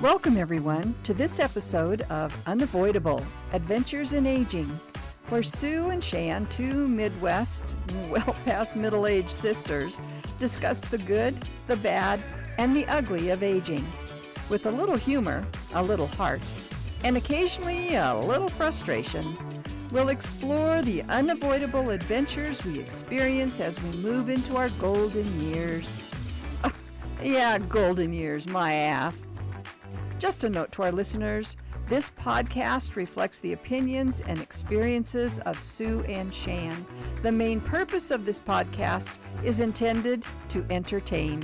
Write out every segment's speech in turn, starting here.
Welcome, everyone, to this episode of Unavoidable Adventures in Aging, where Sue and Shan, two Midwest, well past middle-aged sisters, discuss the good, the bad, and the ugly of aging. With a little humor, a little heart, and occasionally a little frustration, we'll explore the unavoidable adventures we experience as we move into our golden years. Yeah, golden years, my ass. Just a note to our listeners, this podcast reflects the opinions and experiences of Sue and Shan. The main purpose of this podcast is intended to entertain.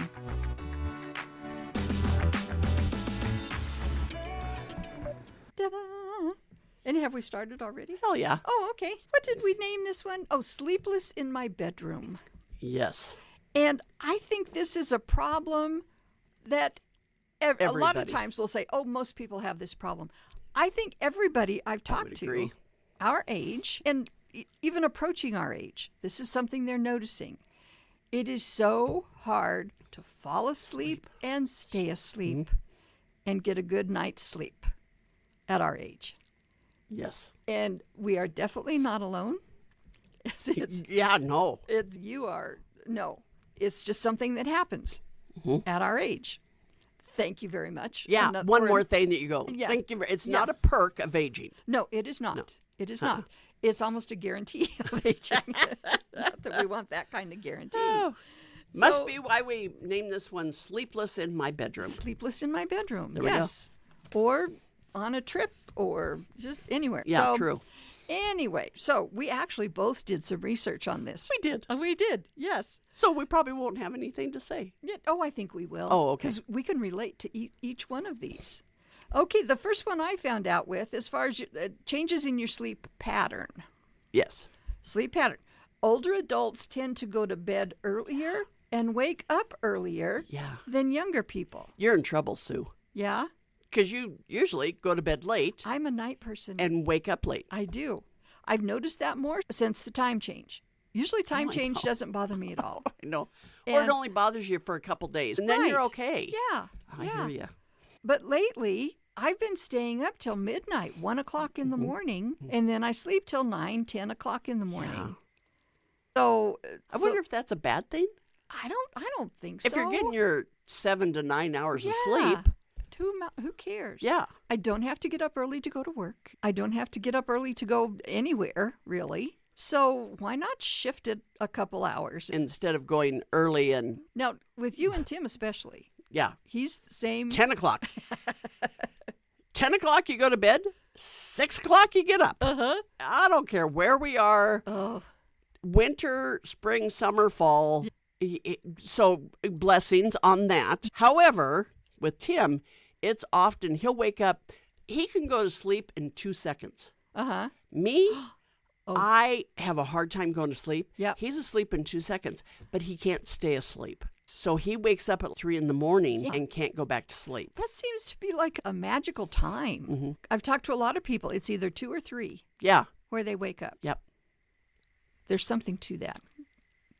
Ta-da! And have we started already? Hell yeah. Oh, okay. What did we name this one? Oh, Sleepless in My Bedroom. Yes. And I think this is a problem that a lot of times we'll say, oh, most people have this problem. I think everybody I've talked to, our age, and even approaching our age, this is something they're noticing. It is so hard to fall asleep and stay asleep and get a good night's sleep at our age. Yes. And we are definitely not alone. No. It's just something that happens at our age. Thank you very much. Yeah, one more thing that you go, thank you. It's not a perk of aging. No, it is not. No. It is not. It's almost a guarantee of aging. Not that we want that kind of guarantee. Oh, must be why we named this one Sleepless in My Bedroom. Sleepless in My Bedroom, there yes. We go. Or on a trip or just anywhere. Yeah, true. Anyway, so we actually both did some research on this. We did. We did, yes. So we probably won't have anything to say. Yeah, I think we will. Oh, okay. Because we can relate to each one of these. Okay, the first one I found out with, as far as changes in your sleep pattern. Yes. Sleep pattern. Older adults tend to go to bed earlier and wake up earlier than younger people. You're in trouble, Sue. Yeah? Because you usually go to bed late. I'm a night person. And wake up late. I do. I've noticed that more since the time change. Usually time change doesn't bother me at all. I know. Or it only bothers you for a couple days, and then you're okay. Yeah. I hear you. But lately, I've been staying up till midnight, 1 o'clock in the morning, and then I sleep till 9, 10 o'clock in the morning. Yeah. So I wonder if that's a bad thing. I don't think so. If you're getting your 7 to 9 hours of sleep. Who cares? Yeah. I don't have to get up early to go to work. I don't have to get up early to go anywhere, really. So why not shift it a couple hours? Instead of going early and... Now, with you and Tim especially. Yeah. He's the same... 10 o'clock. 10 o'clock you go to bed. 6 o'clock you get up. Uh-huh. I don't care where we are. Oh. Winter, spring, summer, fall. So blessings on that. However, with Tim... It's often, he'll wake up, he can go to sleep in 2 seconds. Uh-huh. Me, I have a hard time going to sleep. Yeah. He's asleep in 2 seconds, but he can't stay asleep. So he wakes up at 3 in the morning and can't go back to sleep. That seems to be like a magical time. Mm-hmm. I've talked to a lot of people. It's either 2 or 3. Yeah. Where they wake up. Yep. There's something to that.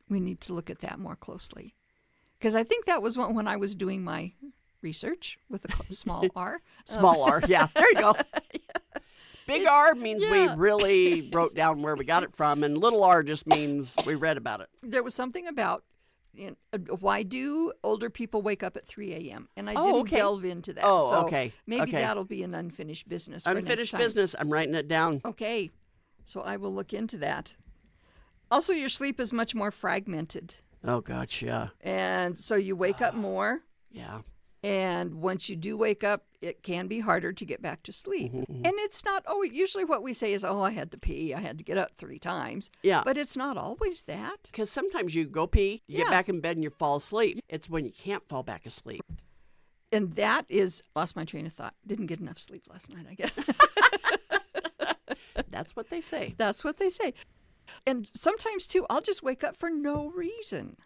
We need to look at that more closely. Because I think that was when I was doing my... research with a small r. Small r, yeah. There you go. Big R means we really wrote down where we got it from, and little r just means we read about it. There was something about why do older people wake up at 3 a.m.? And I didn't delve into that. Oh, so okay. Maybe that'll be an unfinished business. Unfinished business. I'm writing it down. Okay. So I will look into that. Also, your sleep is much more fragmented. Oh, gosh, yeah. And so you wake up more. Yeah. And once you do wake up, it can be harder to get back to sleep. Mm-hmm. And it's not usually what we say is, I had to pee. I had to get up 3 times. Yeah. But it's not always that. Because sometimes you go pee, you get back in bed and you fall asleep. It's when you can't fall back asleep. And that is, lost my train of thought. Didn't get enough sleep last night, I guess. That's what they say. That's what they say. And sometimes, too, I'll just wake up for no reason.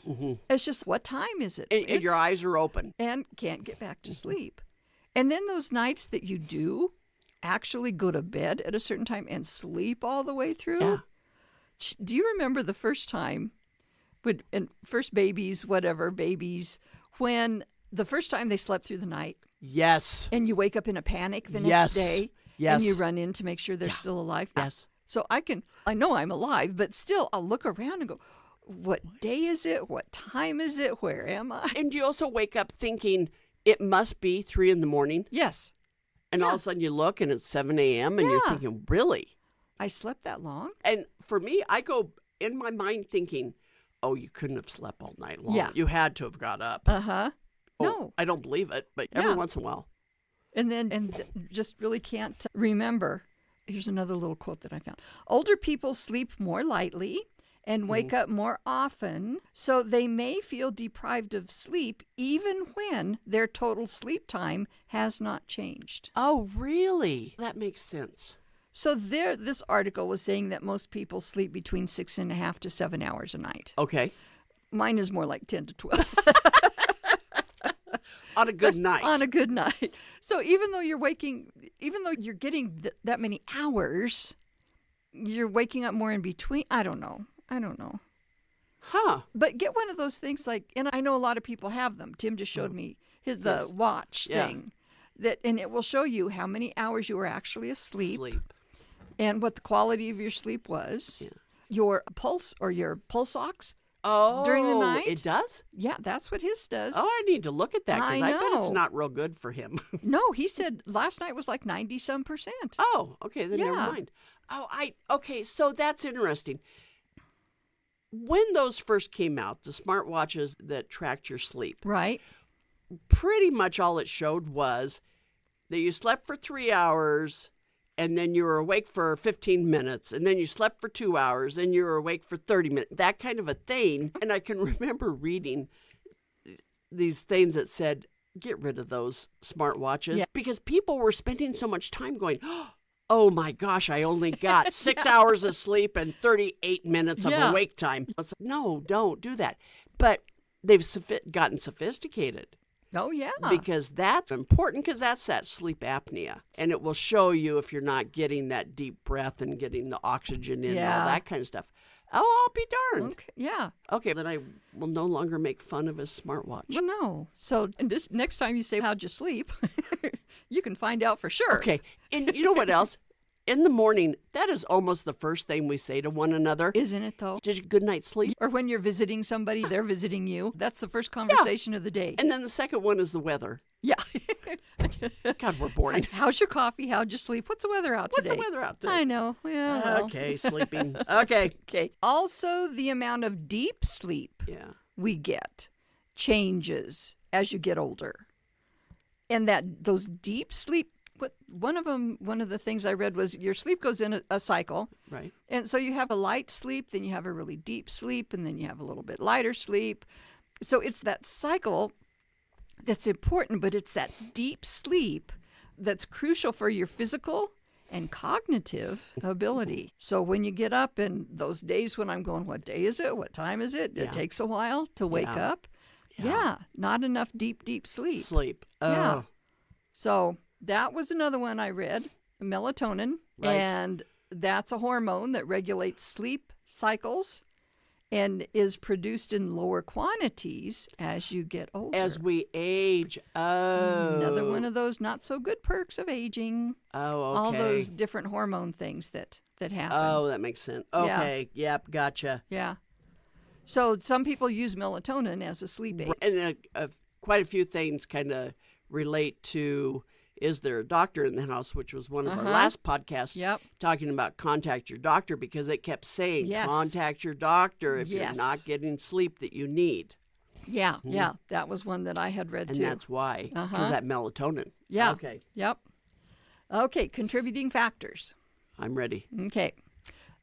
Mm-hmm. It's just, what time is it? And your eyes are open. And can't get back to sleep. And then those nights that you do actually go to bed at a certain time and sleep all the way through. Yeah. Do you remember the first time, and first babies, when the first time they slept through the night Yes. And you wake up in a panic the Yes. next day. Yes. And you run in to make sure they're still alive. Yes. So I know I'm alive, but still I'll look around and go, what day is it? What time is it? Where am I? And you also wake up thinking it must be 3 a.m. Yes. And all of a sudden you look and it's 7 a.m. and you're Yeah. thinking, really? I slept that long? And for me, I go in my mind thinking, oh, you couldn't have slept all night long. Yeah. You had to have got up. Uh-huh. Oh, No. I don't believe it, but every Yeah. once in a while. And just really can't remember. Here's another little quote that I found. Older people sleep more lightly and wake up more often, so they may feel deprived of sleep even when their total sleep time has not changed. Oh, really? That makes sense. So this article was saying that most people sleep between 6.5 to 7 hours a night. Okay. Mine is more like 10 to 12. On a good night. On a good night. So even though you're getting that many hours, you're waking up more in between. I don't know. Huh. But get one of those things and I know a lot of people have them. Tim just showed me the Yes. watch Yeah. thing. And it will show you how many hours you were actually asleep Sleep. and what the quality of your sleep was. Yeah. Your pulse or your pulse ox. Oh, During the night? it does? Yeah, that's what his does. Oh, I need to look at that because I bet it's know. not real good for him. No, he said last night was like 90-some%. Oh, okay, then never Yeah. mind. Okay, so that's interesting. When those first came out, the smartwatches that tracked your sleep, Right? pretty much all it showed was that you slept for 3 hours and then you were awake for 15 minutes and then you slept for 2 hours and you were awake for 30 minutes, that kind of a thing. And I can remember reading these things that said, get rid of those smartwatches because people were spending so much time going, oh my gosh, I only got 6 hours of sleep and 38 minutes of awake time. I was like, no, don't do that. But they've gotten sophisticated. Oh, yeah. Because that's important because that's that sleep apnea. And it will show you if you're not getting that deep breath and getting the oxygen in and all that kind of stuff. Oh, I'll be darned. Okay. Yeah. Okay, then I will no longer make fun of his smartwatch. Well, no. So this next time you say, how'd you sleep? You can find out for sure. Okay, and you know what else? In the morning, that is almost the first thing we say to one another. Isn't it, though? Did you good night's sleep? Or when you're visiting somebody, they're visiting you. That's the first conversation of the day. And then the second one is the weather. Yeah. God, we're boring. How's your coffee? How'd you sleep? What's the weather out today? What's the weather out today? I know. Well. Okay, sleeping. Okay. Okay. Also, the amount of deep sleep Yeah. we get changes as you get older. And those deep sleep, one of the things I read was your sleep goes in a cycle. Right. And so you have a light sleep, then you have a really deep sleep, and then you have a little bit lighter sleep. So it's that cycle that's important, but it's that deep sleep that's crucial for your physical and cognitive ability. So when you get up and those days when I'm going, what day is it? What time is it? It takes a while to wake up. Yeah. Not enough deep sleep. Sleep. Oh. Yeah. So that was another one I read, melatonin. Right. And that's a hormone that regulates sleep cycles and is produced in lower quantities as you get older. As we age. Oh. Another one of those not so good perks of aging. Oh, okay. All those different hormone things that happen. Oh, that makes sense. Okay. Yep. Gotcha. Yeah. So some people use melatonin as a sleep aid. And quite a few things kind of relate to, is there a doctor in the house, which was one of our last podcasts, talking about contact your doctor, because it kept saying contact your doctor if you're not getting sleep that you need. Yeah, yeah. That was one that I had read too. And that's why, because that melatonin. Yeah. Okay. Yep. Okay, contributing factors. I'm ready. Okay.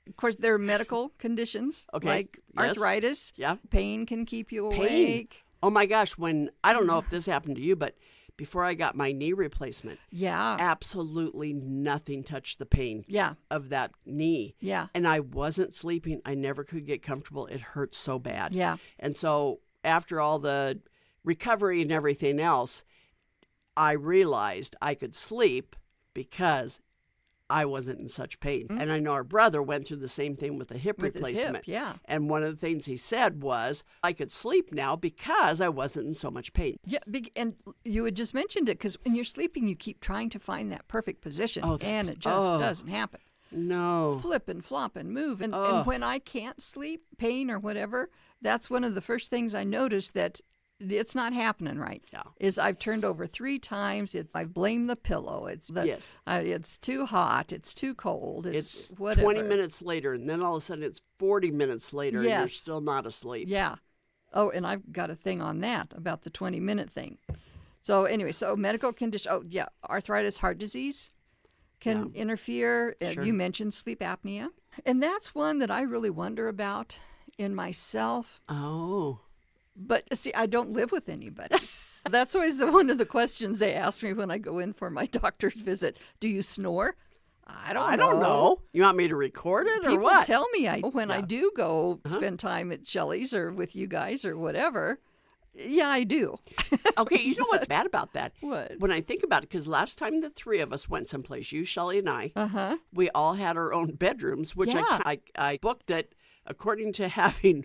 Of course, there are medical conditions like arthritis. Yeah. Pain can keep you awake. Oh my gosh, I don't know if this happened to you, but before I got my knee replacement, absolutely nothing touched the pain of that knee. Yeah. And I wasn't sleeping. I never could get comfortable. It hurt so bad. Yeah. And so after all the recovery and everything else, I realized I could sleep because I wasn't in such pain. And I know our brother went through the same thing with the hip With his replacement. hip, yeah. And one of the things he said was, I could sleep now because I wasn't in so much pain. Yeah, and you had just mentioned it because when you're sleeping, you keep trying to find that perfect position, and it just doesn't happen. No. Flip and flop and move. And when I can't sleep, pain or whatever, that's one of the first things I notice that it's not happening right. Yeah. Is I've turned over 3 times. I've blamed the pillow. It's too hot. It's too cold. It's whatever. 20 minutes later, and then all of a sudden it's 40 minutes later, and you're Yes. still not asleep. Yeah. Oh, and I've got a thing on that about the 20-minute thing. So anyway, medical condition. Oh, yeah, arthritis, heart disease can interfere. Sure. You mentioned sleep apnea. And that's one that I really wonder about in myself. Oh. But see, I don't live with anybody. That's always one of the questions they ask me when I go in for my doctor's visit. Do you snore? I don't know. You want me to record it or People what? tell me when I do go spend time at Shelley's or with you guys or whatever. Yeah, I do. Okay, you know what's bad about that? What? When I think about it, because last time the 3 of us went someplace, you, Shelley, and I, we all had our own bedrooms, which Yeah. I booked it according to having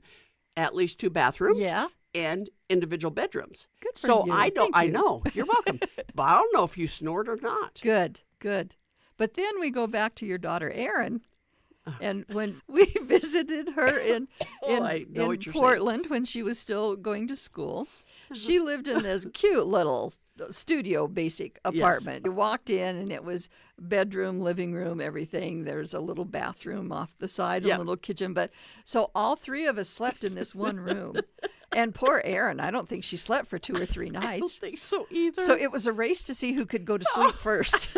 at least 2 bathrooms. Yeah. And individual bedrooms. Good for so you. I don't. Thank you. I know. You're welcome. But I don't know if you snored or not. Good. But then we go back to your daughter, Erin. And when we visited her in I know what you're saying. Portland when she was still going to school, she lived in this cute little studio basic apartment. You walked in and it was bedroom, living room, everything. There's a little bathroom off the side, a little kitchen. But so all 3 of us slept in this one room. And poor Erin, I don't think she slept for 2 or 3 nights. I don't think so either. So it was a race to see who could go to sleep first.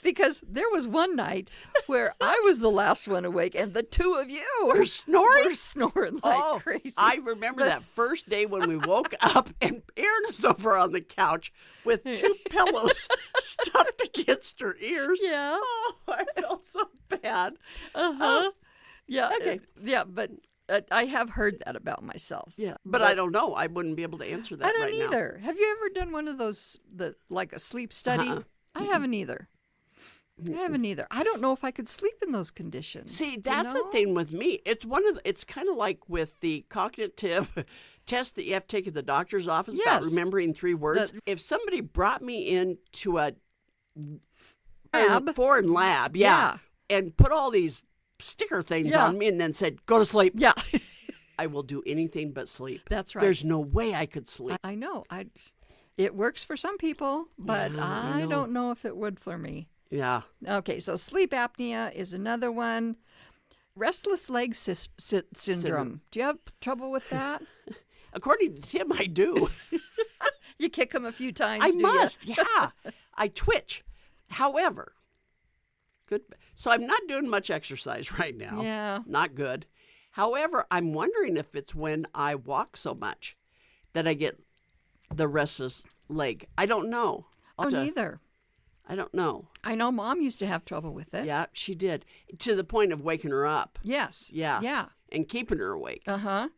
Because there was one night where I was the last one awake and the 2 of you We're snoring? were snoring like crazy. I remember that first day when we woke up and Erin was over on the couch with 2 pillows stuffed against her ears. Yeah. Oh, I felt so bad. Yeah. Okay. But I have heard that about myself. Yeah, but I don't know. I wouldn't be able to answer that I don't right now. either. Have you ever done one of those, like a sleep study? I haven't either. I don't know if I could sleep in those conditions. See, that's the thing with me. It's kind of like with the cognitive test that you have to take at the doctor's office about Yes. remembering 3 words. If somebody brought me into a Lab. foreign lab, Yeah. and put all these sticker things on me and then said, go to sleep. Yeah. I will do anything but sleep. That's right. There's no way I could sleep. I know. It works for some people, but I don't know if it would for me. Yeah. Okay, so sleep apnea is another one. Restless leg syndrome. Do you have trouble with that? According to Tim, I do. You kick him a few times, I do must, you? yeah. I twitch. However, good. So I'm not doing much exercise right now. Yeah. Not good. However, I'm wondering if it's when I walk so much that I get the restless leg. I don't know. Neither. I don't know. I know Mom used to have trouble with it. Yeah, she did. To the point of waking her up. Yes. Yeah. Yeah. And keeping her awake. Uh-huh.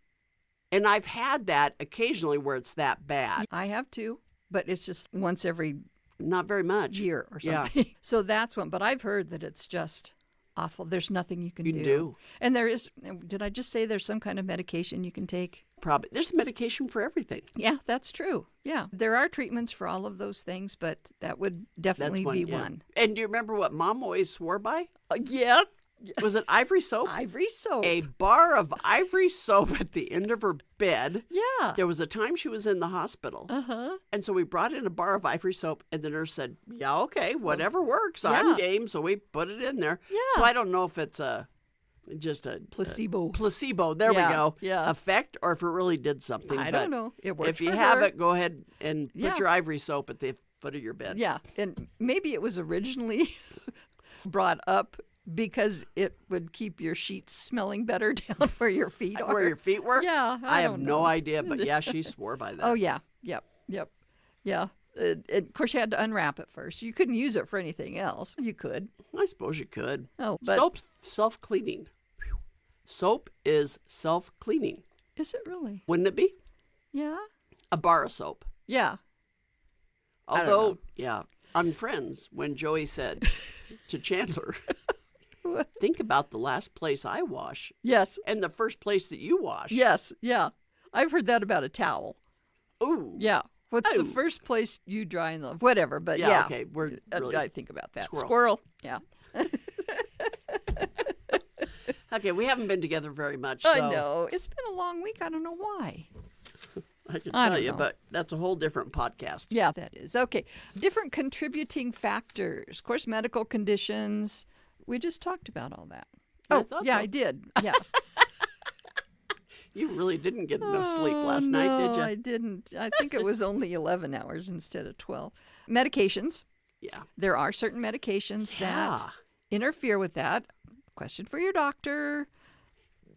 And I've had that occasionally where it's that bad. I have too, but it's just once every Not very much. year or Yeah. something. So that's one. But I've heard that it's just awful. There's nothing you can You do. And there is, did I just say there's some kind of medication you can take? Probably. There's medication for everything. Yeah, that's true. Yeah. There are treatments for all of those things, but that would definitely be yeah. one. And do you remember what Mom always swore by? Yeah. Was it ivory soap? Ivory soap. A bar of ivory soap at the end of her bed. Yeah. There was a time she was in the hospital. Uh-huh. And so we brought in a bar of ivory soap, and the nurse said, yeah, okay, whatever works. yeah. I'm game. So we put it in there. Yeah. So I don't know if it's just a Placebo. placebo. There Yeah, we go. yeah. Effect, or if it really did something. I But don't know. It worked if you for have her. it, go ahead and Yeah. put your ivory soap at the foot of your bed. Yeah. And maybe it was originally brought up because it would keep your sheets smelling better down where your feet are. Where your feet were? Yeah, I have don't no know. idea, but yeah, she swore by that. Oh, yeah. Yep. Yeah. Of course, you had to unwrap it first. You couldn't use it for anything else. You could. I suppose you could. Oh, but Soap's self-cleaning. Phew. Soap is self-cleaning. is it really? Wouldn't it be? Yeah. A bar of soap. Yeah. I don't Although, know. yeah, on Friends, when Joey said, to Chandler. Think about the last place I wash Yes. and the first place that you wash. Yes. Yeah. I've heard that about a towel. Ooh. Yeah. What's the Oh. first place you dry in the whatever? But Yeah, yeah. okay, we're really I think about that. squirrel. Yeah. Okay, we haven't been together very much. I So know. It's been a long week. I don't know why. I can I tell don't you, know. but that's a whole different podcast. Yeah, that is. Okay. Different contributing factors. Of course, medical conditions. We just talked about all that. I Oh, thought yeah, so. I did. Yeah. You really didn't get enough sleep last night, did No, you? I didn't. I think it was only 11 hours instead of 12. Medications. Yeah. There are certain medications Yeah. that interfere with that. Question for your doctor.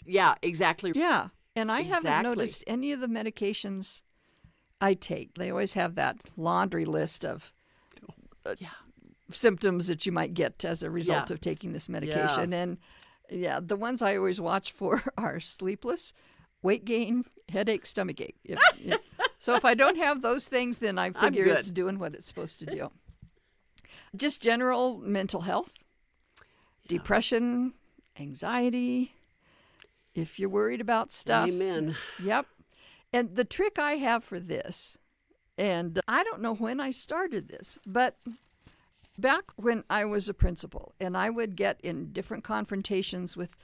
Yeah, exactly. Yeah. And I haven't Exactly. noticed any of the medications I take. They always have that laundry list of Yeah. symptoms that you might get as a result Yeah. of taking this medication. And yeah, the ones I always watch for are sleepless, weight gain, headache, stomach ache. So if I don't have those things, then I figure good. it's doing what it's supposed to do. Just general mental health, depression, anxiety. If you're worried about stuff. Amen. Yep. And the trick I have for this, and I don't know when I started this, but back when I was a principal and I would get in different confrontations with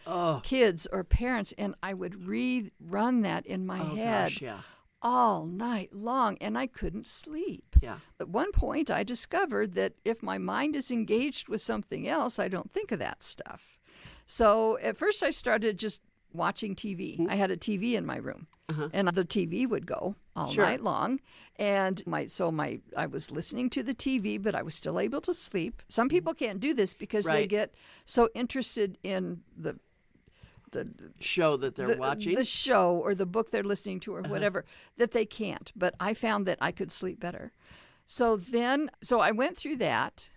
kids or parents, and I would rerun that in my head Gosh, yeah. all night long, and I couldn't sleep. Yeah. At one point, I discovered that if my mind is engaged with something else, I don't think of that stuff. So at first I started just watching TV. I had a TV in my room, and the TV would go all night long. And I was listening to the TV, but I was still able to sleep. Some people can't do this because they Right. get so interested in the Show that they're watching. the show or the book they're listening to or whatever that they can't. But I found that I could sleep better. So I went through that,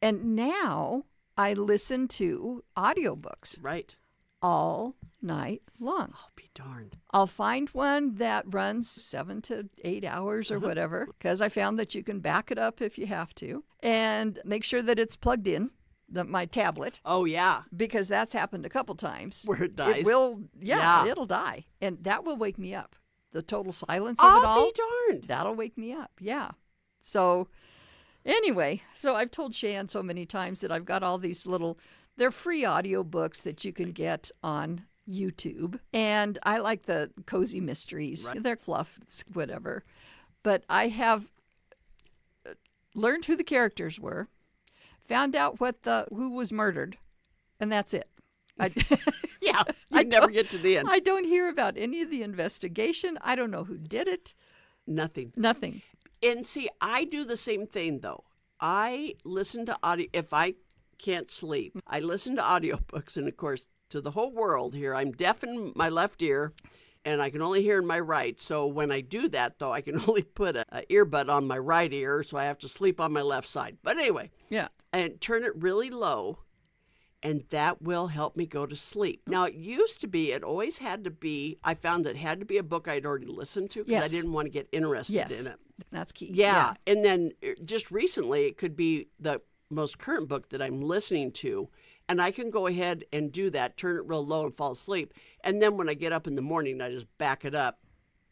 and now I listen to audiobooks Right. all night long. I'll be darned. I'll find one that runs 7 to 8 hours or whatever, because I found that you can back it up if you have to, and make sure that it's plugged in, my tablet, Oh, yeah. because that's happened a couple times. Where it dies. It will, Yeah. it'll die, and that will wake me up. The total silence of it I'll all, be darned. that'll wake me up. Yeah. So anyway, so I've told Shan so many times that I've got all these they're free audiobooks that you can get on YouTube. And I like the cozy mysteries. Right. They're fluff, whatever. But I have learned who the characters were, found out who was murdered, and that's it. Yeah. I You never don't- get to the end. I don't hear about any of the investigation. I don't know who did it. Nothing. Nothing. And see, I do the same thing, though. I listen to audio. If I can't sleep, I listen to audiobooks. And of course, to the whole world here, I'm deaf in my left ear and I can only hear in my right. So when I do that, though, I can only put an earbud on my right ear. So I have to sleep on my left side. But anyway, Yeah. and turn it really low. And that will help me go to sleep. Now, it used to be, it always had to be, I found it had to be a book I'd already listened to because Yes. I didn't want to get interested Yes. in it. That's key. Yeah. And then just recently, it could be the most current book that I'm listening to. And I can go ahead and do that, turn it real low and fall asleep. And then when I get up in the morning, I just back it up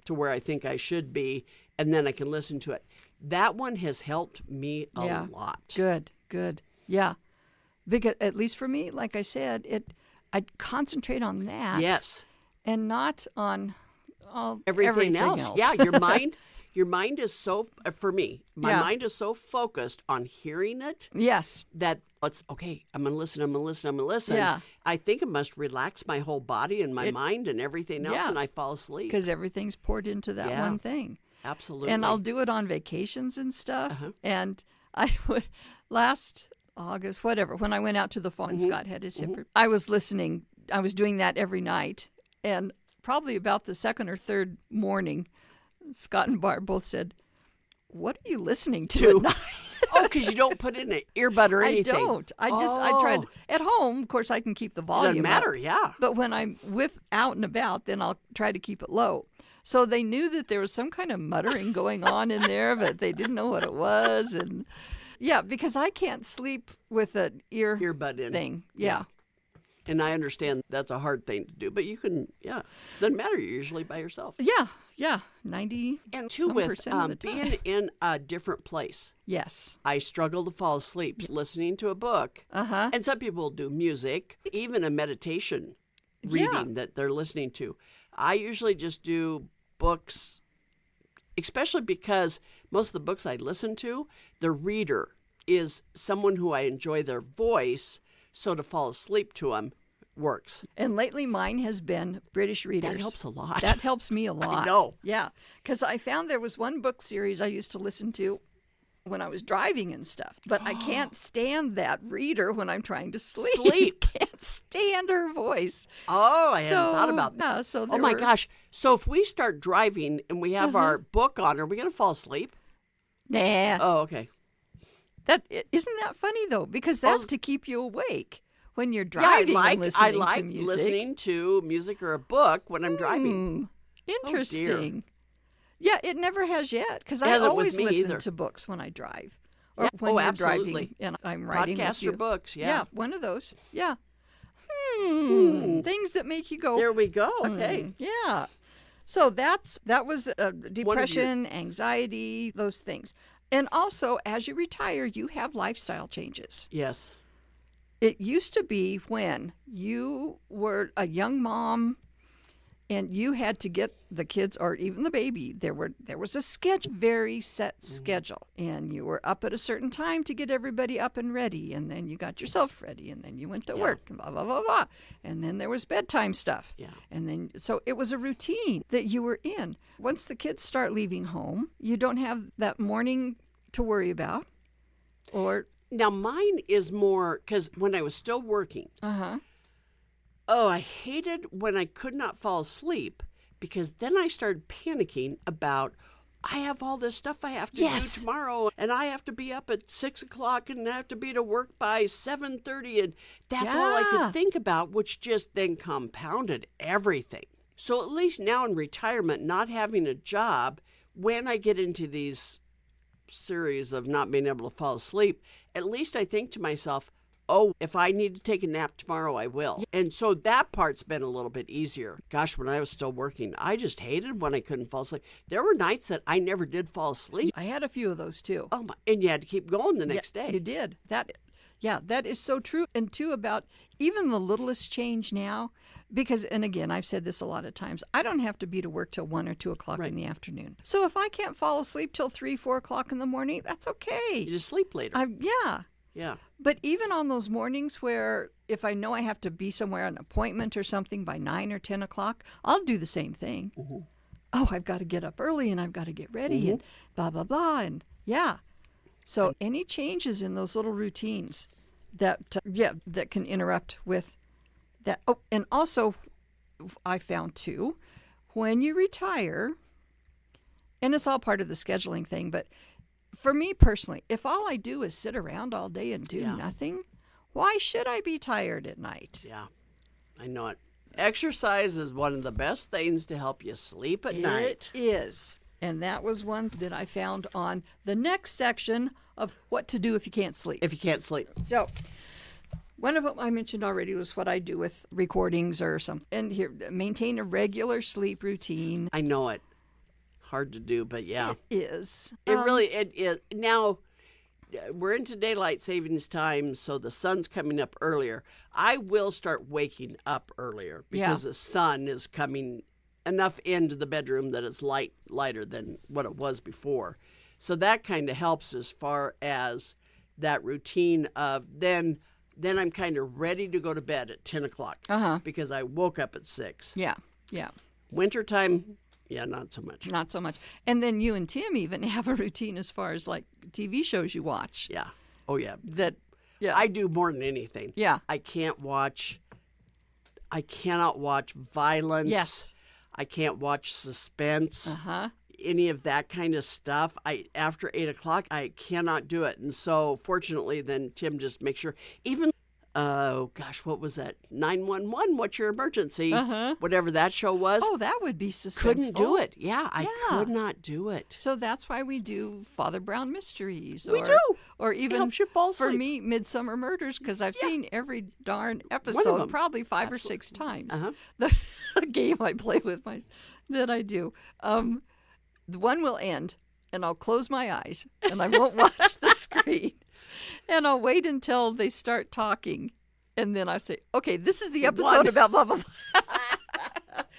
to where I think I should be. And then I can listen to it. That one has helped me a lot. Good. Yeah. Because at least for me, like I said, I'd concentrate on that. Yes. And not on Everything else. Yeah, your mind is so, for me, my mind is so focused on hearing it Yes. that it's okay. I'm gonna listen. Yeah. I think it must relax my whole body and my mind and everything else, Yeah. and I fall asleep. Because everything's poured into that Yeah. one thing. Absolutely. And I'll do it on vacations and stuff. And I would, last August, whatever, when I went out to the fall and Scott had his hip, I was listening. I was doing that every night. And probably about the second or third morning, Scott and Barb both said, "What are you listening to at night?" Oh, because you don't put in an earbud or anything. I don't. I tried at home. Of course, I can keep the volume. Doesn't matter. up. Yeah. But when I'm out and about, then I'll try to keep it low. So they knew that there was some kind of muttering going on in there, but they didn't know what it was. And Yeah, because I can't sleep with an Earbud in. thing. Yeah. And I understand that's a hard thing to do, but you can, doesn't matter. You're usually by yourself. Yeah. 90 And two, some with percent of the time. being in a different place, Yes. I struggle to fall asleep listening to a book. Uh-huh. And some people do music, even a meditation reading that they're listening to. I usually just do books, especially because most of the books I listen to, the reader is someone who I enjoy their voice, so to fall asleep to them works. And lately mine has been British readers. That helps a lot. That helps me a lot. I know. Yeah, because I found there was one book series I used to listen to when I was driving and stuff, but I can't stand that reader when I'm trying to sleep. Can't stand her voice. Oh, I hadn't thought about that. Yeah, so Oh my gosh. So if we start driving and we have our book on, are we going to fall asleep? Nah. Oh, okay. Isn't that funny though? Because that's to keep you awake when you're driving and listening I like to music. listening to music or a book when I'm driving. Interesting. Yeah, it never has yet because I hasn't with always me listen either. to books when I drive or Yeah. when you're Absolutely. driving and I'm writing with Podcasts you. or books, Yeah, one of those. Yeah. Things that make you go. There we go. Okay. Yeah. So that was depression, anxiety, those things. And also, as you retire, you have lifestyle changes. Yes. It used to be when you were a young mom and you had to get the kids or even the baby. There was a schedule, very set schedule, and you were up at a certain time to get everybody up and ready, and then you got yourself ready, and then you went to work, and blah blah blah blah, and then there was bedtime stuff, and then so it was a routine that you were in. Once the kids start leaving home, you don't have that morning to worry about, or Now mine is more because when I was still working. Oh, I hated when I could not fall asleep because then I started panicking about I have all this stuff I have to do tomorrow, and I have to be up at 6:00, and I have to be to work by 7:30, and that's all I could think about, which just then compounded everything. So at least now in retirement, not having a job, when I get into these series of not being able to fall asleep, at least I think to myself, oh, if I need to take a nap tomorrow, I will. And so that part's been a little bit easier. Gosh, when I was still working, I just hated when I couldn't fall asleep. There were nights that I never did fall asleep. I had a few of those too. Oh my! And you had to keep going the next day. You did. That is so true. And too, about even the littlest change now, because, and again, I've said this a lot of times, I don't have to be to work till 1 or 2 o'clock in the afternoon. So if I can't fall asleep till 3, 4 o'clock in the morning, that's okay. You just sleep later. Yeah. But even on those mornings where if I know I have to be somewhere on an appointment or something by 9 or 10 o'clock, I'll do the same thing. Oh, I've got to get up early and I've got to get ready and blah, blah, blah. And so any changes in those little routines that can interrupt with that. Oh, and also I found too, when you retire, and it's all part of the scheduling thing, but for me personally, if all I do is sit around all day and do nothing, why should I be tired at night? Yeah, I know it. Exercise is one of the best things to help you sleep at night. It is. And that was one that I found on the next section of what to do if you can't sleep. If you can't sleep. So one of them I mentioned already was what I do with recordings or something. And here, maintain a regular sleep routine. I know it. Hard to do, but yeah. It is. It is. Now, we're into daylight savings time, so the sun's coming up earlier. I will start waking up earlier because the sun is coming enough into the bedroom that it's lighter than what it was before. So that kind of helps as far as that routine of then I'm kind of ready to go to bed at 10 o'clock because I woke up at 6. Yeah. Wintertime, not so much. Not so much. And then you and Tim even have a routine as far as like TV shows you watch. Yeah. Oh, yeah. I do more than anything. Yeah. I cannot watch violence. Yes. I can't watch suspense. Any of that kind of stuff. After 8 o'clock, I cannot do it. And so fortunately, then Tim just makes sure, even oh gosh, what was that? 911, what's your emergency? Uh-huh. Whatever that show was. Oh, that would be suspenseful. Couldn't do it. Yeah, I Yeah. could not do it. So that's why we do Father Brown Mysteries. We do. Or It even, helps you fall for asleep. me, Midsummer Murders, because I've seen every darn One of episode them. probably 5 or 6 times. Uh-huh. The game I play with that I do. The one will end, and I'll close my eyes, and I won't watch the screen. And I'll wait until they start talking. And then I say, okay, this is the episode about blah, blah, blah.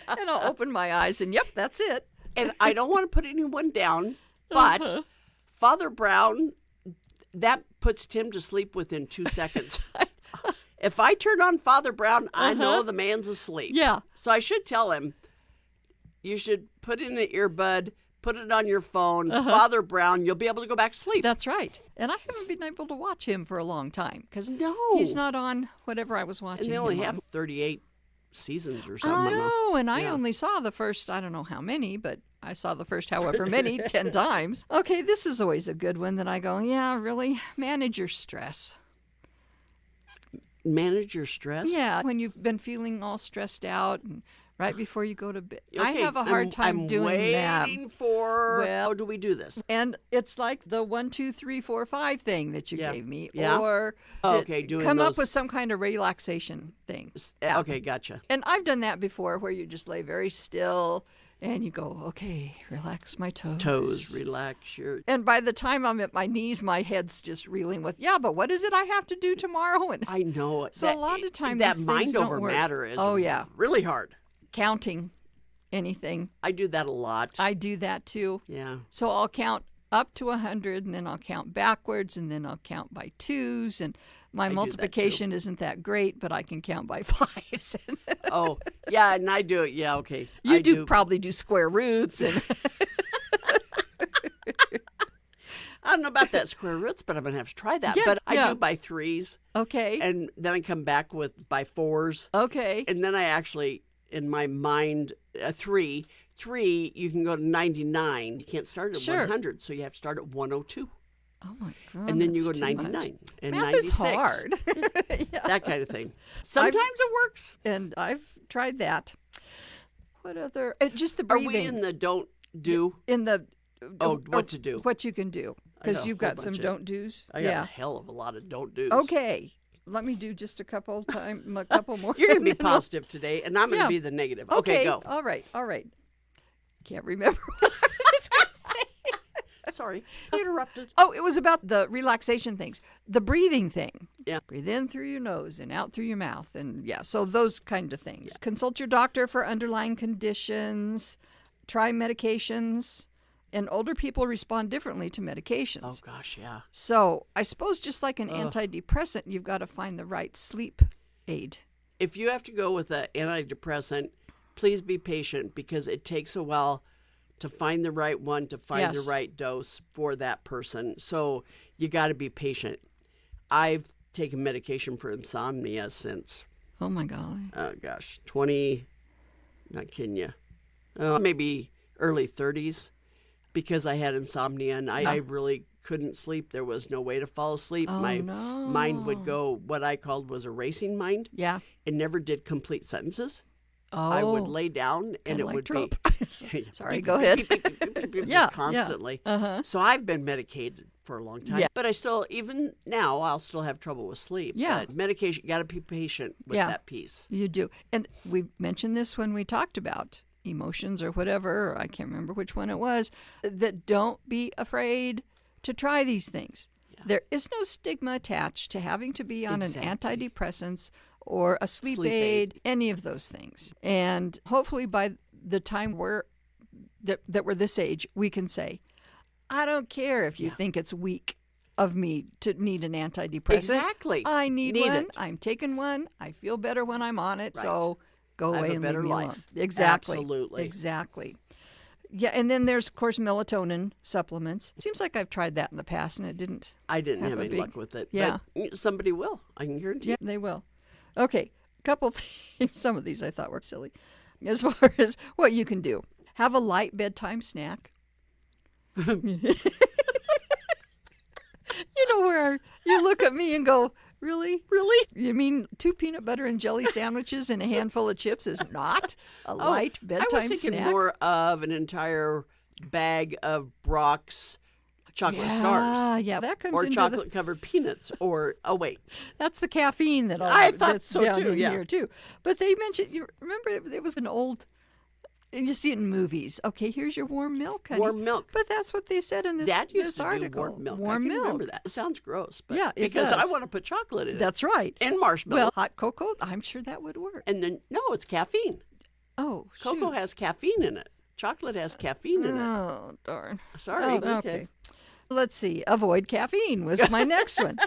And I'll open my eyes, and yep, that's it. And I don't want to put anyone down, but Father Brown, that puts Tim to sleep within 2 seconds. If I turn on Father Brown, I know the man's asleep. Yeah. So I should tell him, you should put in an earbud, put it on your phone, Father Brown, you'll be able to go back to sleep. That's right. And I haven't been able to watch him for a long time because No. he's not on whatever I was watching. And they only him have on. 38 seasons or I something. know, and I Yeah. only saw the first, I don't know how many, but I saw the first however many, 10 times. Okay, this is always a good one that I go, yeah, really, manage your stress. Manage your stress? Yeah, when you've been feeling all stressed out and right before you go to bed. I Okay, have a hard time I'm doing that. waiting for, Well- how do we do this? And it's like the 1, 2, 3, 4, 5 thing that you Yeah. gave me. Yeah. Or Oh, okay, doing come up those- with some kind of relaxation thing. Okay, gotcha. And I've done that before where you just lay very still and you go, okay, relax my toes. Toes, relax your... And by the time I'm at my knees, my head's just reeling with, yeah, but what is it I have to do tomorrow? And I know. So a lot of times that these things mind don't over work. matter is Oh, yeah. really hard. counting anything. I do that a lot. I do that too. Yeah. So I'll count up to 100 and then I'll count backwards and then I'll count by twos. And my do that, multiplication isn't that great, but I can count by fives. Oh, yeah, and I do it. Yeah, okay. You I do probably do square roots. And I don't know about that square roots, but I'm going to have to try that. Yeah, But I yeah. do by threes, okay. and then I come back with by fours. Okay. And then I actually, in my mind, three, you can go to 99. You can't start at Sure. 100, so you have to start at 102. Oh my God. And then you go that's to too much. 99 and Math 96. is hard. Yeah. That kind of thing. Sometimes it works. And I've tried that. What other? Just the Are breathing. we in the don't do? in the Oh, what to do. What you can do I got because a you've whole got some bunch of- don't do's. I got Yeah. a hell of a lot of don't do's. Okay. Let me do just a couple more. You're going to be and then we'll- positive today, and I'm going to Yeah. be the negative. Okay. Okay, go. All right. All right. Can't remember what I was just going to say. Sorry. Interrupted. Oh, it was about the relaxation things, the breathing thing. Yeah. Breathe in through your nose and out through your mouth. And yeah, so those kind of things. Consult your doctor for underlying conditions. Try medications. And older people respond differently to medications. Oh, gosh, yeah. So I suppose just like an antidepressant, you've got to find the right sleep aid. If you have to go with an antidepressant, please be patient because it takes a while to find the right one, to find Yes. the right dose for that person. So you got to be patient. I've taken medication for insomnia since, Oh my golly. 20, not kidding you, maybe early 30s because I had insomnia and I really couldn't sleep. There was no way to fall asleep. Oh, My no. mind would go, what I called was a racing mind. Yeah. It never did complete sentences. Oh. I would lay down and kinda it like would trope. be Sorry, go ahead. just Yeah, constantly. yeah. Uh-huh. So I've been medicated for a long time. Yeah. But I still, even now, I'll still have trouble with sleep. Yeah. But medication, you got to be patient with Yeah. that piece. You do. And we mentioned this when we talked about emotions or whatever, or I can't remember which one it was, that don't be afraid to try these things. There is no stigma attached to having to be on Exactly. an antidepressants or a sleep Sleep aid, any of those things. And hopefully by the time that we're this age, we can say, I don't care if you think it's weak of me to need an antidepressant. Exactly. I need Need one. it. I'm taking one. I feel better when I'm on it. Right. So go I have away a and better leave me life. alone. Exactly. Absolutely. Exactly. Yeah, and then there's, of course, melatonin supplements. Seems like I've tried that in the past, and it didn't. I didn't have a any big- luck with it. Yeah. But somebody will. I can guarantee Yeah, they will. Okay, couple things. Some of these I thought were silly. As far as what you can do, have a light bedtime snack. You know where you look at me and go, Really? Really? You mean 2 peanut butter and jelly sandwiches and a handful of chips is not a light bedtime I was thinking snack? more of an entire bag of Brock's chocolate stars. Yeah, that comes Or into chocolate-covered peanuts. Or, oh, wait. that's the caffeine that I thought that's so down too, in yeah. here too. But they mentioned, you remember it was an old, you see it in movies. Okay, here's your warm milk, honey. Warm milk. But that's what they said in this, Dad used this to article. do warm milk. Warm I can milk. remember that. It sounds gross. But Yeah, it because I does. want to put chocolate in it. That's right. And marshmallow. Well, hot cocoa, I'm sure that would work. And then, no, it's caffeine. Oh, Cocoa shoot. has caffeine in it. Chocolate has caffeine in it. Oh, darn. Sorry. Oh, okay. Let's see. Avoid caffeine was my next one.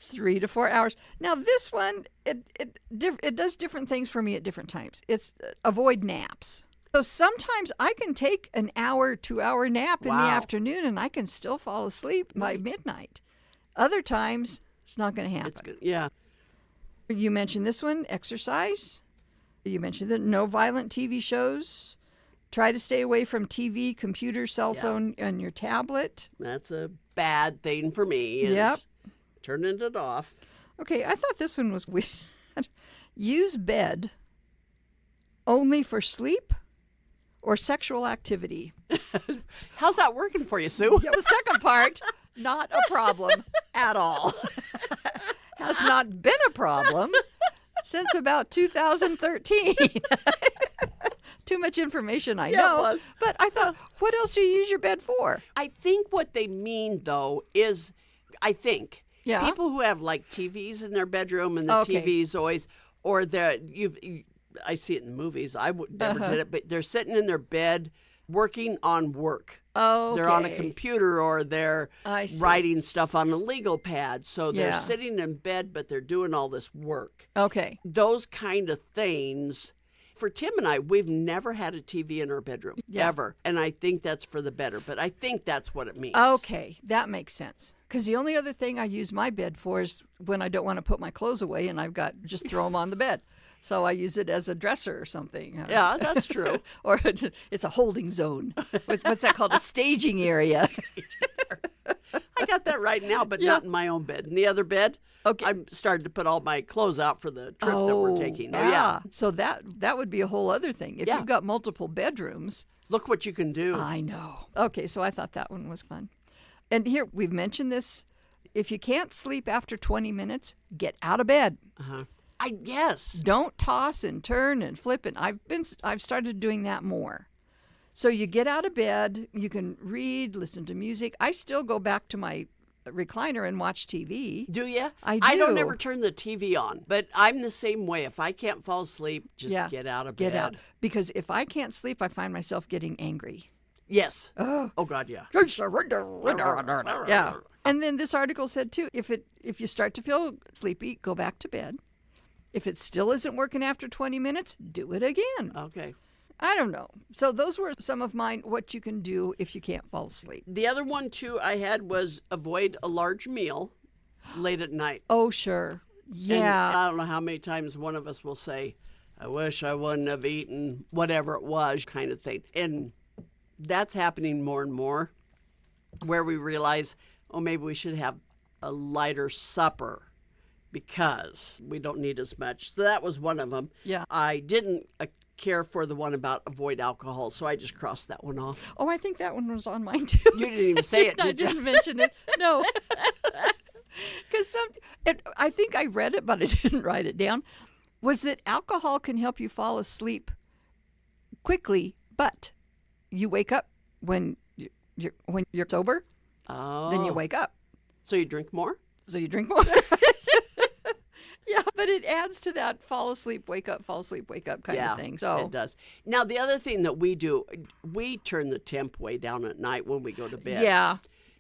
3 to 4 hours. Now this one, it does different things for me at different times. It's avoid naps. So sometimes I can take an hour, 2-hour nap in the Wow. afternoon and I can still fall asleep by midnight. Other times, it's not going to happen. It's good. Yeah. You mentioned this one, exercise. You mentioned that no violent TV shows. Try to stay away from TV, computer, cell phone, and your tablet. That's a bad thing for me. Is Yep. Turning it off. Okay, I thought this one was weird. Use bed only for sleep or sexual activity. How's that working for you, Sue? Yeah, the second part, not a problem at all. Has not been a problem since about 2013. Too much information, I Yeah, it know. was. But I thought, what else do you use your bed for? I think what they mean, though, is Yeah. people who have like TVs in their bedroom and the Okay. TV's always, or I see it in the movies. I would never did it, but they're sitting in their bed working on work. Oh, They're on a computer or they're I see. writing stuff on a legal pad. So they're Yeah. sitting in bed, but they're doing all this work. Okay. Those kind of things. For Tim and I, we've never had a TV in our bedroom, Yeah. ever. And I think that's for the better, but I think that's what it means. Okay, that makes sense. Because the only other thing I use my bed for is when I don't want to put my clothes away and I've got just throw them on the bed. So I use it as a dresser or something. Yeah, that's true. Or it's a holding zone. What's that called? A staging area. I got that right now, but not in my own bed. In the other bed, Okay. I'm starting to put all my clothes out for the trip that we're taking. Oh, yeah. So that would be a whole other thing. If Yeah. you've got multiple bedrooms. Look what you can do. I know. Okay, so I thought that one was fun. And here, we've mentioned this. If you can't sleep after 20 minutes, get out of bed. Yes. Don't toss and turn and flip. And I've started doing that more. So you get out of bed, you can read, listen to music. I still go back to my recliner and watch TV. Do you? I I don't do. ever turn the TV on, but I'm the same way. If I can't fall asleep, just get out of bed. Get out. Because if I can't sleep, I find myself getting angry. Yes. Oh, God, yeah. Yeah. And then this article said too, if you start to feel sleepy, go back to bed. If it still isn't working after 20 minutes, do it again. Okay. I don't know. So those were some of mine, what you can do if you can't fall asleep. The other one, too, I had was avoid a large meal late at night. Oh, sure. And Yeah. I don't know how many times one of us will say, I wish I wouldn't have eaten whatever it was, kind of thing. And that's happening more and more, where we realize, oh, maybe we should have a lighter supper because we don't need as much. So that was one of them. Yeah. I didn't care for the one about avoid alcohol, so I just crossed that one off. Oh, I think that one was on mine too. You didn't even say it, I did you? didn't mention it. No. Because I think I read it, but I didn't write it down, was that alcohol can help you fall asleep quickly, but you wake up when you're sober, Oh. then you wake up. So you drink more? So you drink more. Yeah, but it adds to that fall asleep, wake up, fall asleep, wake up kind of thing. So it does. Now, the other thing that we do, we turn the temp way down at night when we go to bed. yeah.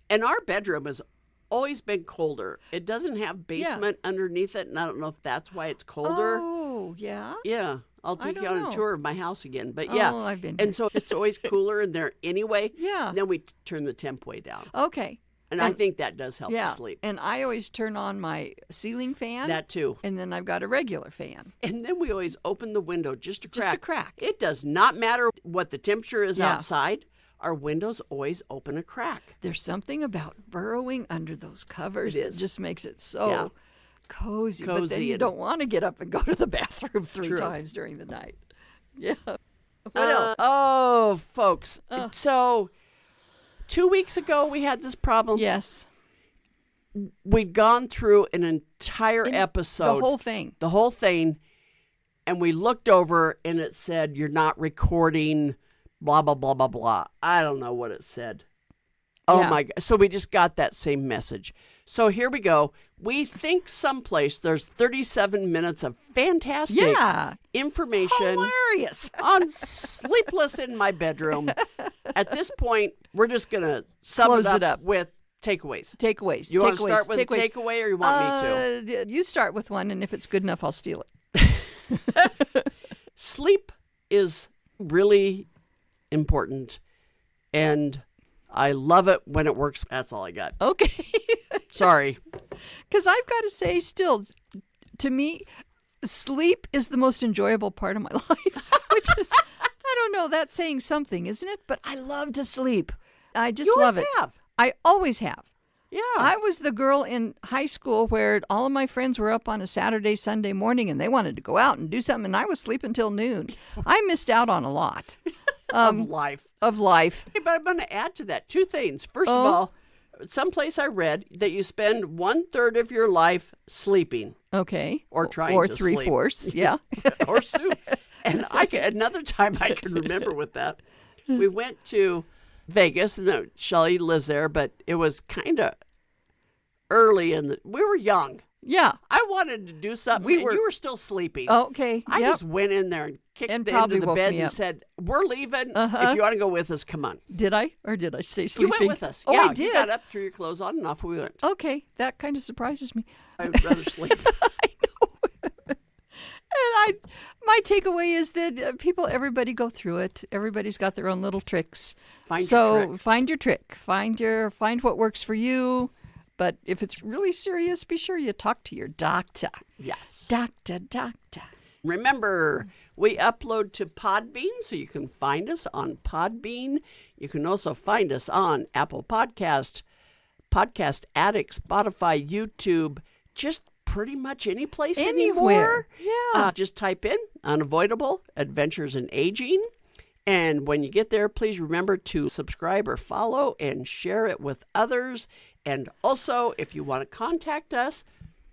And our bedroom has always been colder. It doesn't have basement underneath it, and I don't know if that's why it's colder. Oh, yeah. Yeah. I'll take you don't on know. a tour of my house again. But yeah. Oh, I've been And so it's always cooler in there anyway. Yeah. And then we turn the temp way down. Okay. And I think that does help Yeah. you sleep. And I always turn on my ceiling fan. That too. And then I've got a regular fan. And then we always open the window just a crack. Just a crack. It does not matter what the temperature is Yeah. outside. Our windows always open a crack. There's something about burrowing under those covers It that is. just makes it so Yeah. Cozy. But then Cozy you and- don't want to get up and go to the bathroom three True. times during the night. Yeah. What else? Oh, folks. So 2 weeks ago, we had this problem. Yes. We'd gone through an entire episode. The whole thing. And we looked over and it said, you're not recording, blah, blah, blah, blah, blah. I don't know what it said. Oh, Yeah. my God. So we just got that same message. So here we go. We think someplace there's 37 minutes of fantastic information Hilarious. on Sleepless in My Bedroom. At this point, we're just going to sum Close it it up up. with takeaways. Takeaways. You want to start with a takeaways. takeaway or you want me to? You start with one, and if it's good enough, I'll steal it. Sleep is really important, and I love it when it works. That's all I got. Okay. Sorry. Because I've got to say, still, to me, sleep is the most enjoyable part of my life. Which is, I don't know, that's saying something, isn't it? But I love to sleep. I just You love always it. have. I always have. Yeah. I was the girl in high school where all of my friends were up on a Saturday, Sunday morning, and they wanted to go out and do something, and I was sleeping till noon. I missed out on a lot of life. of life. Hey, but I'm going to add to that two things. First Oh. of all, someplace I read that you spend 1/3 of your life sleeping Okay. or trying or to 3/4. Yeah. or soup. And another time I can remember with that, we went to Vegas, and Shelley lives there, but it was kind of early we were young. Yeah. I wanted to do something, and you were still sleeping. Okay. I Yep. just went in there and kicked And the probably end of the woke bed me and up. said, "We're leaving. Uh-huh. If you want to go with us, come on." Did I? Or did I stay You sleeping? went with us. Oh, yeah, I did. You got up, threw your clothes on, and off we went. Okay. That kind of surprises me. I would rather sleep. And my takeaway is that everybody go through it. Everybody's got their own little tricks. Find your so trick. find your trick. Find what works for you. But if it's really serious, be sure you talk to your doctor. Yes. Doctor. Remember, we upload to Podbean, so you can find us on Podbean. You can also find us on Apple Podcast, Podcast Addict, Spotify, YouTube, just pretty much any place Anywhere. anymore. Yeah. Just type in Unavoidable Adventures in Aging. And when you get there, please remember to subscribe or follow and share it with others. And also, if you want to contact us,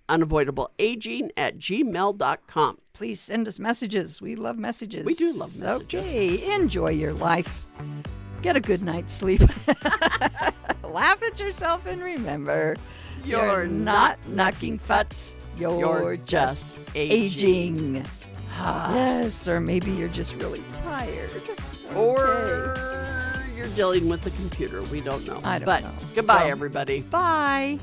unavoidableaging@gmail.com. Please send us messages. We love messages. We do love messages. Okay. Enjoy your life. Get a good night's sleep. Laugh at yourself and remember, You're not knocking futz. You're just aging. Yes, or maybe you're just really tired. Or you're dealing with the computer. We don't know. I don't but know. goodbye, So- everybody. Bye.